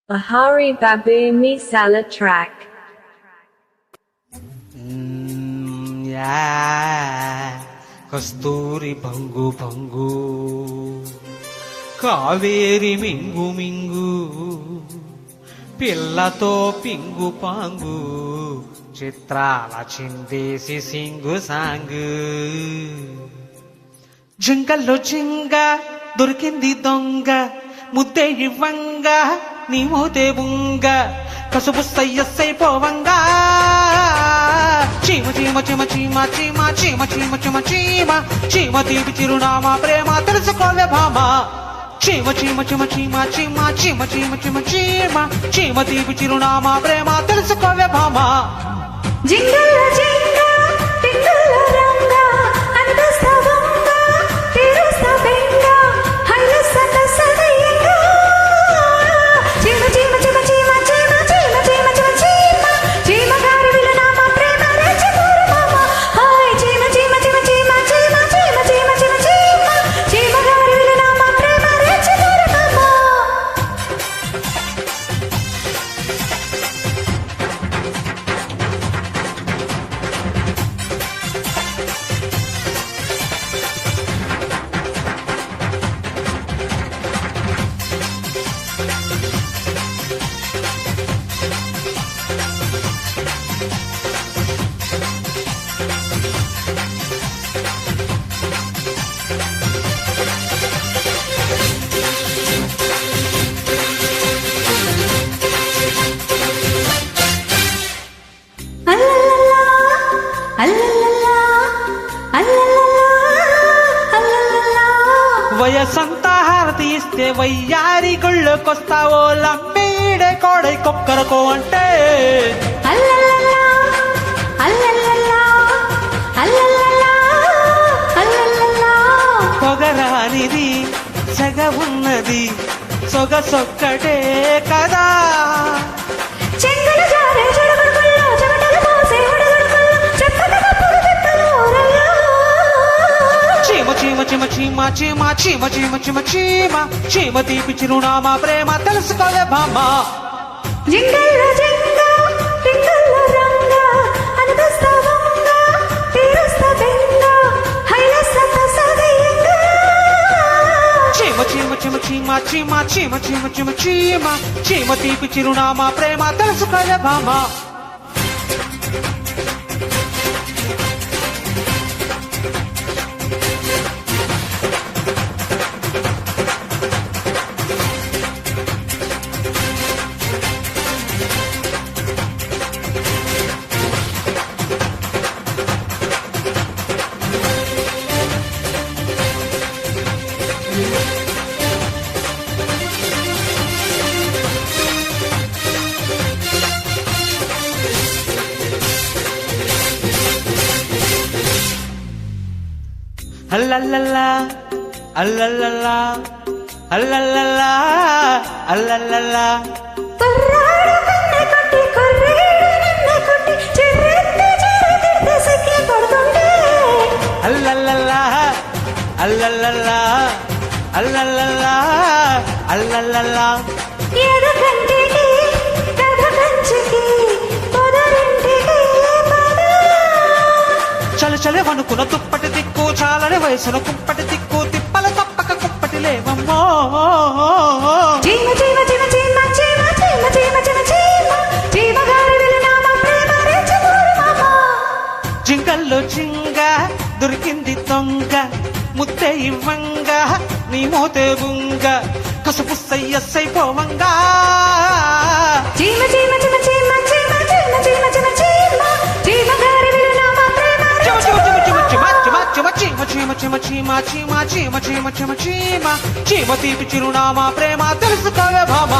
Bahari Babu Misala track. కస్తూరి భంగు భంగు కావేరి మింగు మింగు పిల్లతో పింగు పాంగు చిత్రాల చిందేసి Singh song జంగల్లో జింగ దొరికింది దొంగ ముద్దే ఇవ్వంగ నీ మోతే బుంగ కసుపు సయ్యస్సై పోవంగా చీమ చీమ చీమ చీమ చీమ చీమ చీమ చీమ చీమ చీమ తీపి చిరునామా ప్రేమ తెలుసుకోవే భామ చీమ చీమ చీమ చీమ చీమ చీమ చీమ చీమ చీమ చీమ తీపి చిరునామా ప్రేమ తెలుసుకోవే భామ జింగల్ల జింగ టింగల్ల రంగ అందస్తా వంగ తీరుస్తా బెంగ హైలసత సదయంగ చీమ చీమ చీమ చీమ చీమ చీమ చీమ చీమ చీమ చీమ గారి విలనామ ప్రేమ రేచి కోరు మామ హాయ్ చీమ చీమ చీమ చీమ చీమ చీమ చీమ చీమ చీమ చీమ గారి విలనామ ప్రేమ రేచి కోరు మామ వయసంతా హారతి ఇస్తే వయ్యారి గుళ్ళకొస్తావో లంబీడే కోడై కొక్కరకో అంటే పొగరానిది సెగ ఉన్నది సొగసొక్కటే కదా చీమ చీమ చీమ చీమ చీమ చీమ చీమ చీమ చీమ తీపి చిరునామా ప్రేమ తెలుసుకోవే భామ జింగల్ల జింగ టింగల్ల రంగ అందస్తా వంగ తీరుస్తా బెంగ హైలసత సదయంగ చీమ చీమ చీమ చీమ చీమ చీమ చీమ చీమ చీమ చీమ తీపి చిరునామా ప్రేమ తెలుసుకోవే భామ అల్లల్లల్లా అల్లల్లల్లా అల్లల్లల్లా అల్లల్లల్లా కుర్రాడు కన్నె కొట్టి కుర్రేడు నిన్నే కొట్టి చిర్రెత్తి చిర్రెత్తి సిక్కి పడుతుండే అల్లల్లల్లా అల్లల్లల్లా అల్లల్లల్లా అల్లల్లల్లా ఏడు కంటికి కథ కంచికి పొదరింటికి పద చలి చలి వణుకున తుప్పటి దిక్కు చాలని వయసున కుంపటి దిక్కు తిప్పల తప్పక కుప్పటి లేవమ్మో చీమ చీమ చీమ చీమ చీమ చీమ చీమ చీమ చీమ చీమ గారి విలనామ ప్రేమ రేచి కోరు మామ జింగల్లో జింగ దొరికింది దొంగ ముద్దే ఇవ్వంగ నీ మోతే బుంగ కసుపు సయ్యస్సై పోవంగా చీమ చీమ చీమ చీమ చీమ చీమ చీమ చీమ చీమ చీమ గారి విలనామ ప్రేమ చీమ చీమ చీమ చీమ చీమ చీమ చీమ చీమ చీమ చీమ తీపి చిరునామా ప్రేమ తెలుసుకోవే భామ